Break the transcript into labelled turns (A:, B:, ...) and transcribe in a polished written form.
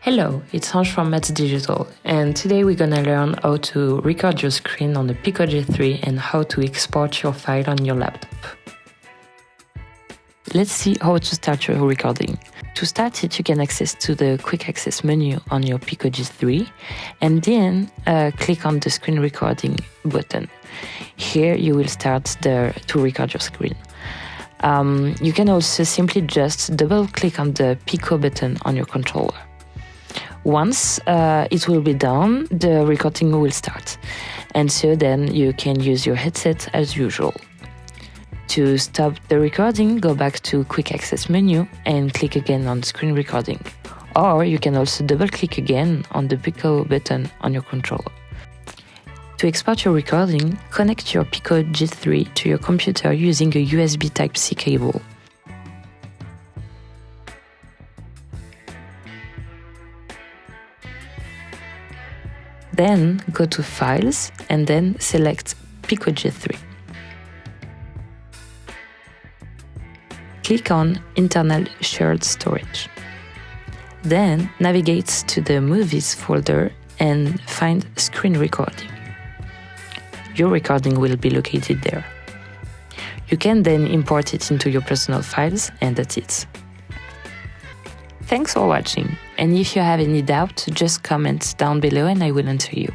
A: Hello, it's Ange from Maths Digital, and today we're gonna learn how to record your screen on the Pico G3 and how to export your file on your laptop. Let's see how to start your recording. To start it, you can access to the quick access menu on your Pico G3 and then click on the screen recording button. Here you will start to record your screen. You can also simply just double click on the Pico button on your controller. Once it will be done, the recording will start. And so then you can use your headset as usual. To stop the recording, go back to Quick Access menu and click again on Screen Recording. Or you can also double click again on the Pico button on your controller. To export your recording, connect your Pico G3 to your computer using a USB Type-C cable. Then go to Files and then select Pico G3. Click on Internal Shared Storage. Then navigate to the Movies folder and find Screen Recording. Your recording will be located there. You can then import it into your personal files, and that's it. Thanks for watching, and if you have any doubt, just comment down below and I will answer you.